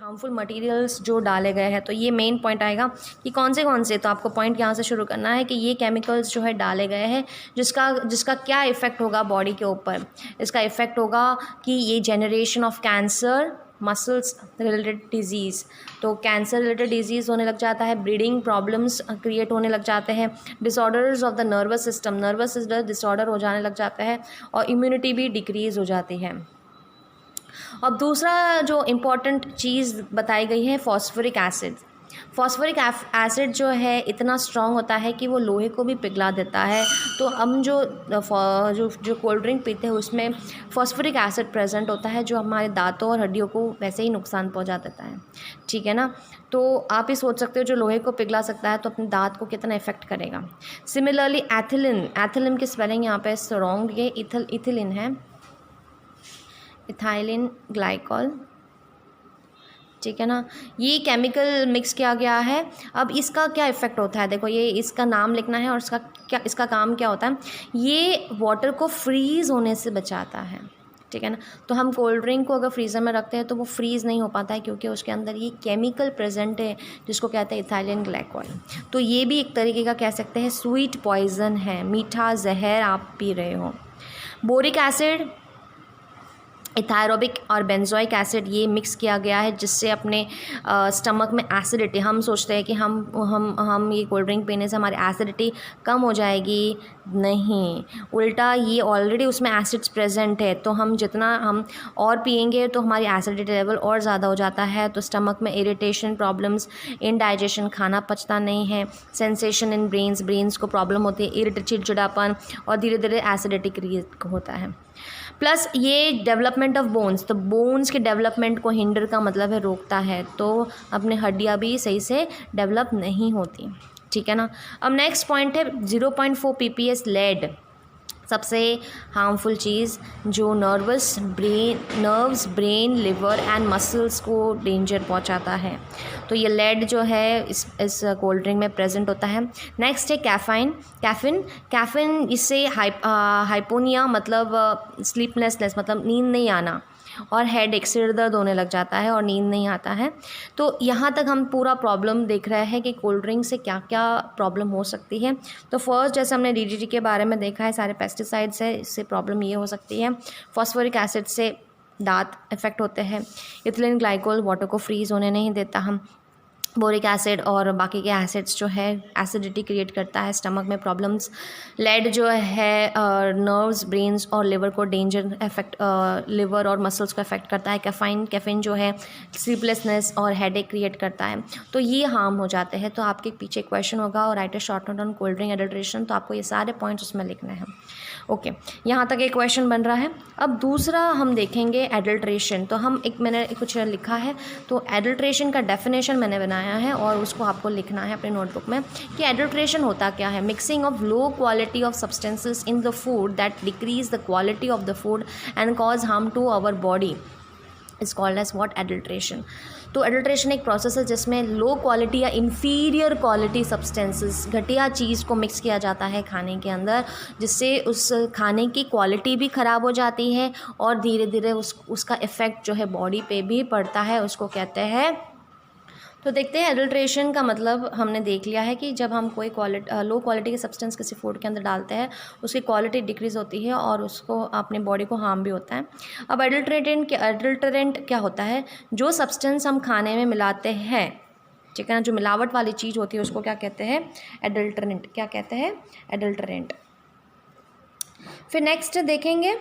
Harmful materials जो डाले गए हैं। तो ये मेन पॉइंट आएगा कि कौन से, तो आपको पॉइंट यहाँ से शुरू करना है कि ये केमिकल्स जो है डाले गए हैं जिसका क्या इफ़ेक्ट होगा बॉडी के ऊपर। इसका इफ़ेक्ट होगा कि ये generation of cancer, muscles related disease, तो कैंसर रिलेटेड डिजीज़ होने लग जाता है, ब्रीडिंग प्रॉब्लम्स क्रिएट होने लग जाते हैं, disorders of the nervous system disorder हो जाने लग जाता है और इम्यूनिटी भी डिक्रीज़ हो जाती है। अब दूसरा जो इम्पॉर्टेंट चीज़ बताई गई है फॉस्फोरिक एसिड। फॉस्फोरिक एसिड जो है इतना स्ट्रॉन्ग होता है कि वो लोहे को भी पिघला देता है। तो हम जो कोल्ड ड्रिंक पीते हैं उसमें फॉस्फोरिक एसिड प्रेजेंट होता है जो हमारे दांतों और हड्डियों को वैसे ही नुकसान पहुंचा देता है, ठीक है ना। तो आप ही सोच सकते हो जो लोहे को पिघला सकता है तो अपने दांत को कितना इफेक्ट करेगा। सिमिलरली एथिलीन की स्पेलिंग यहाँ पे रॉन्ग, ये इथिलीन है, इथाइलिन ग्लाइकॉल, ठीक है ना। ये केमिकल मिक्स किया गया है। अब इसका क्या इफ़ेक्ट होता है, देखो ये इसका नाम लिखना है और इसका काम क्या होता है। ये वाटर को फ्रीज़ होने से बचाता है, ठीक है ना। तो हम कोल्ड ड्रिंक को अगर फ्रीज़र में रखते हैं तो वो फ्रीज़ नहीं हो पाता है क्योंकि उसके अंदर ये केमिकल प्रेजेंट है जिसको कहते हैं इथाइलिन ग्लाइकॉल। तो ये भी एक तरीके का कह सकते हैं स्वीट पॉइजन है, मीठा जहर आप पी रहे हो। बोरिक एसिड, इथायरोबिक और बेंजोइक एसिड ये मिक्स किया गया है जिससे अपने स्टमक में एसिडिटी, हम सोचते हैं कि हम ये कोल्ड ड्रिंक पीने से हमारी एसिडिटी कम हो जाएगी, नहीं, उल्टा ये ऑलरेडी उसमें एसिड्स प्रेजेंट है। तो हम जितना हम और पिएंगे तो हमारी एसिडिटी लेवल और ज़्यादा हो जाता है। तो स्टमक में इरिटेशन प्रॉब्लम्स, इनडाइजेशन, खाना पचता नहीं है, सेंसेशन इन ब्रेन्स को प्रॉब्लम होती है, इरिटेट, चिड़चिड़ापन और धीरे धीरे एसिडिटी क्रिएट होता है। प्लस ये डेवलपमेंट ऑफ बोन्स, तो बोन्स के डेवलपमेंट को हिंडर का मतलब है रोकता है, तो अपने हड्डियाँ भी सही से डेवलप नहीं होती, ठीक है ना। अब नेक्स्ट पॉइंट है 0.4 ppm लेड, सबसे हार्मफुल चीज़ जो nerves, brain, liver and muscles को डेंजर पहुंचाता है। तो ये लेड जो है इस कोल्ड ड्रिंक में प्रेजेंट होता है। नेक्स्ट है कैफीन, इससे हाइपोनिया मतलब स्लीपलेसनेस मतलब नींद नहीं आना, और हेडेक, सिर दर्द होने लग जाता है और नींद नहीं आता है। तो यहाँ तक हम पूरा प्रॉब्लम देख रहे हैं कि कोल्ड ड्रिंक से क्या क्या प्रॉब्लम हो सकती है। तो फर्स्ट जैसे हमने DDT के बारे में देखा है, सारे पेस्टिसाइड्स है, इससे प्रॉब्लम ये हो सकती है। फॉस्फोरिक एसिड से दांत इफेक्ट होते हैं। इथिलीन ग्लाइकोल वाटर को फ्रीज़ होने नहीं देता। हम बोरिक एसिड और बाकी के एसिड्स जो है एसिडिटी क्रिएट करता है, स्टमक में प्रॉब्लम्स। लेड जो है नर्व्स, ब्रेन्स और लिवर को डेंजर इफेक्ट, लिवर और मसल्स को इफेक्ट करता है। कैफीन जो है स्लीपलेसनेस और हेडेक क्रिएट करता है। तो ये हार्म हो जाते हैं। तो आपके पीछे क्वेश्चन होगा और right a short note on cold drink adulteration, तो आपको ये सारे पॉइंट्स उसमें लिखने हैं। ओके, यहाँ तक एक क्वेश्चन बन रहा है। अब दूसरा हम देखेंगे एडल्ट्रेशन। तो मैंने कुछ लिखा है, तो एडल्ट्रेशन का डेफिनेशन मैंने बनाया है और उसको आपको लिखना है अपने नोटबुक में कि एडल्ट्रेशन होता क्या है। Mixing of low quality of substances in the food that decrease the quality of the food and cause harm to our body is called as what, adulteration. तो एडल्ट्रेशन एक प्रोसेस है जिसमें low quality या inferior quality substances, घटिया चीज़ को mix किया जाता है खाने के अंदर, जिससे उस खाने की क्वालिटी भी ख़राब हो जाती है और धीरे धीरे उसका इफ़ेक्ट जो है बॉडी पे भी पड़ता है, उसको कहते हैं। तो देखते हैं एडल्ट्रेशन का मतलब हमने देख लिया है कि जब हम कोई लो क्वालिटी के सब्सटेंस किसी फूड के अंदर डालते हैं उसकी क्वालिटी डिक्रीज़ होती है और उसको अपने बॉडी को हार्म भी होता है। अब एडल्टरेंट क्या होता है, जो सब्सटेंस हम खाने में मिलाते हैं, ठीक है ना, जो मिलावट वाली चीज़ होती है उसको क्या कहते हैं, एडल्टरेंट। क्या कहते हैं, एडल्टरेंट। फिर नेक्स्ट देखेंगे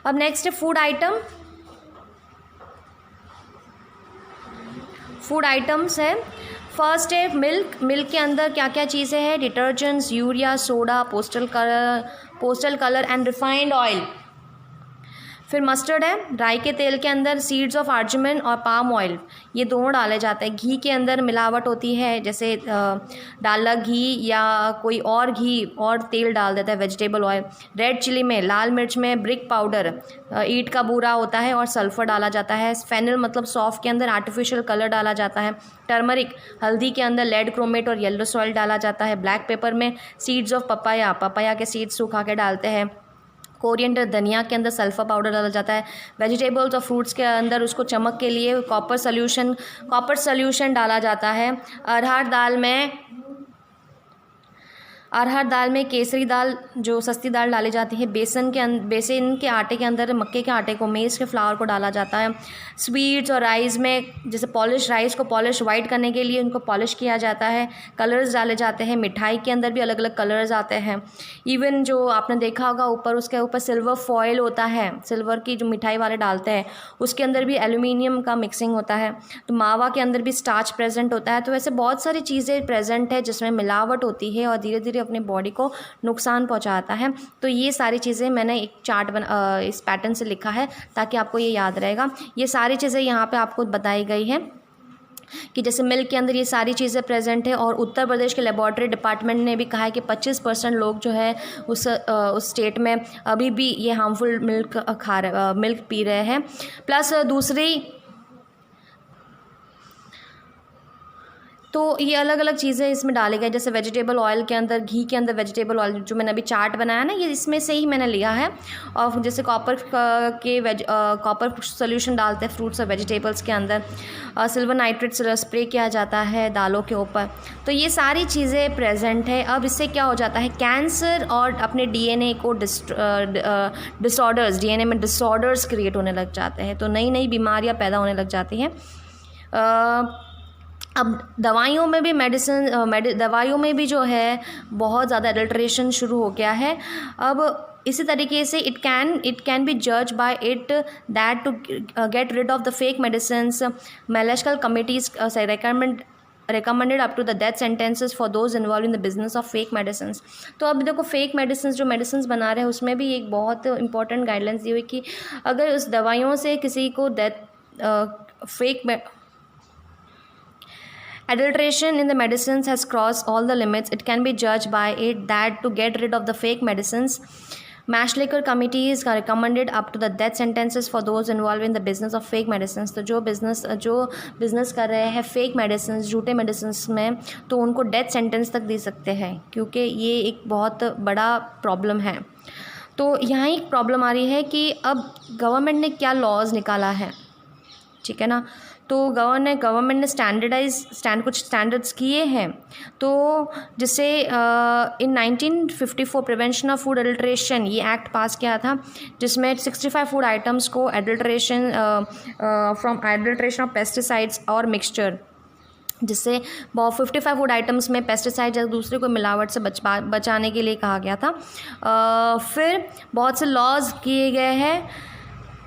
अब नेक्स्ट है फूड आइटम्स है। फर्स्ट है मिल्क के अंदर क्या क्या चीज़ें हैं, detergents, urea, soda, postal colour and refined oil. फिर मस्टर्ड है, राई के तेल के अंदर सीड्स ऑफ आर्जमन और पाम ऑयल, ये दोनों डाले जाते हैं। घी के अंदर मिलावट होती है, जैसे डालडा घी या कोई और घी और तेल डाल देता है, वेजिटेबल ऑयल। रेड चिली में, लाल मिर्च में ब्रिक पाउडर, ईंट का बूरा होता है और सल्फ़र डाला जाता है। फेनल मतलब सौंफ के अंदर आर्टिफिशियल कलर डाला जाता है। टर्मरिक, हल्दी के अंदर लेड क्रोमेट और येलो सॉल्ट डाला जाता है। ब्लैक पेपर में सीड्स ऑफ पपाया, पपाया के सीड्स सुखा के डालते हैं। कोरिएंडर, धनिया के अंदर सल्फर पाउडर डाला जाता है। वेजिटेबल्स और फ्रूट्स के अंदर उसको चमक के लिए कॉपर सॉल्यूशन डाला जाता है। अरहर दाल में केसरी दाल, जो सस्ती दाल डाली जाती है। बेसन के आटे के अंदर मक्के के आटे को, मेज़ के फ्लावर को डाला जाता है। स्वीट्स और राइस में, जैसे पॉलिश राइस को पॉलिश वाइट करने के लिए उनको पॉलिश किया जाता है। कलर्स डाले जाते हैं। मिठाई के अंदर भी अलग अलग कलर्स आते हैं। इवन जो आपने देखा होगा ऊपर, उसके ऊपर सिल्वर फॉयल होता है, सिल्वर की जो मिठाई वाले डालते हैं, उसके अंदर भी एल्यूमिनियम का मिक्सिंग होता है। तो मावा के अंदर भी स्टार्च प्रेजेंट होता है। तो ऐसे बहुत सारी चीज़ें प्रेजेंट है जिसमें मिलावट होती है और धीरे धीरे अपने बॉडी को नुकसान पहुंचाता है। तो ये सारी चीज़ें मैंने एक चार्ट इस पैटर्न से लिखा है ताकि आपको ये याद रहेगा। ये सारी चीज़ें यहाँ पे आपको बताई गई हैं कि जैसे मिल्क के अंदर ये सारी चीज़ें प्रेजेंट है। और उत्तर प्रदेश के लेबॉर्ट्री डिपार्टमेंट ने भी कहा है कि 25% लोग जो है उस स्टेट में अभी भी ये हार्मफुल मिल्क पी रहे हैं। प्लस दूसरी, तो ये अलग अलग चीज़ें इसमें डाले गए, जैसे वेजिटेबल ऑयल के अंदर, घी के अंदर वेजिटेबल ऑयल, जो मैंने अभी चार्ट बनाया ना, ये इसमें से ही मैंने लिया है। और जैसे कॉपर सोल्यूशन डालते हैं फ्रूट्स और वेजिटेबल्स के अंदर। सिल्वर नाइट्रेट स्प्रे किया जाता है दालों के ऊपर। तो ये सारी चीज़ें प्रेजेंट है। अब इससे क्या हो जाता है, कैंसर और अपने डीएनए को डिसऑर्डर्स, डीएनए में डिसऑर्डर्स क्रिएट होने लग जाते हैं। तो नई नई बीमारियाँ पैदा होने लग जाती हैं। अब दवाइयों में भी जो है बहुत ज़्यादा एडल्ट्रेशन शुरू हो गया है। अब इसी तरीके से इट कैन बी जज by it that to get rid of the fake medicines, malegical committees recommended up to the death sentences for those involved in the business of fake medicines। तो अब देखो फेक मेडिसिन जो medicine बना रहे हैं उसमें भी एक बहुत इंपॉर्टेंट गाइडलाइंस दी हुई कि अगर उस दवाइयों से किसी को Adulteration in the medicines has crossed all the limits. It can be judged by it that to get rid of the fake medicines, Mashlicker committees are recommended up to the death sentences for those involved in the business of fake medicines। तो जो business कर रहे हैं fake medicine, झूठे medicine में, तो उनको death sentence तक दे सकते हैं, क्योंकि ये एक बहुत बड़ा प्रॉब्लम है। तो यहाँ एक प्रॉब्लम आ रही है कि अब गवर्नमेंट ने क्या लॉज निकाला है, ठीक है ना। तो गवर्नमेंट ने कुछ स्टैंडर्ड्स किए हैं। तो जिससे इन 1954 प्रिवेंशन ऑफ फूड एडल्ट्रेशन ये एक्ट पास किया था, जिसमें 65 फूड आइटम्स को एडल्ट्रेशन ऑफ पेस्टिसाइड्स और मिक्सचर, जिससे 55 फूड आइटम्स में पेस्टिसाइड या दूसरे को मिलावट से बचाने के लिए कहा गया था। फिर बहुत से लॉज किए गए हैं।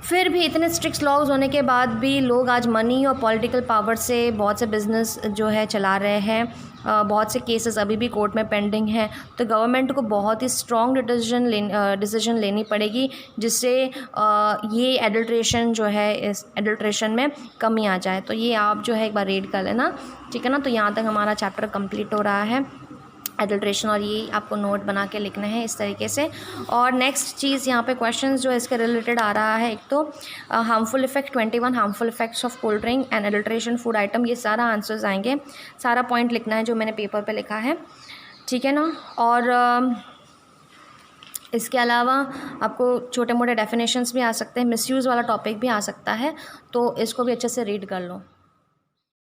फिर भी इतने स्ट्रिक्ट लॉज होने के बाद भी लोग आज मनी और पॉलिटिकल पावर से बहुत से बिज़नेस जो है चला रहे हैं। बहुत से केसेस अभी भी कोर्ट में पेंडिंग हैं। तो गवर्नमेंट को बहुत ही स्ट्रॉन्ग डिसीजन लेनी पड़ेगी, जिससे ये एडल्ट्रेशन जो है, इस एडल्ट्रेशन में कमी आ जाए। तो ये आप जो है एक बार रीड कर लेना, ठीक है ना। तो यहाँ तक हमारा चैप्टर कंप्लीट हो रहा है एडल्ट्रेशन, और ये आपको नोट बना के लिखना है इस तरीके से। और नेक्स्ट चीज़ यहाँ पे क्वेश्चंस जो इसके रिलेटेड आ रहा है, एक तो harmful effect 21 harmful effects of cold drink and adulteration food item, ये सारा आंसर्स आएंगे। सारा पॉइंट लिखना है जो मैंने पेपर पे लिखा है, ठीक है ना। और इसके अलावा आपको छोटे मोटे डेफिनेशंस भी आ सकते हैं, मिसयूज़ वाला टॉपिक भी आ सकता है, तो इसको भी अच्छे से रीड कर लो।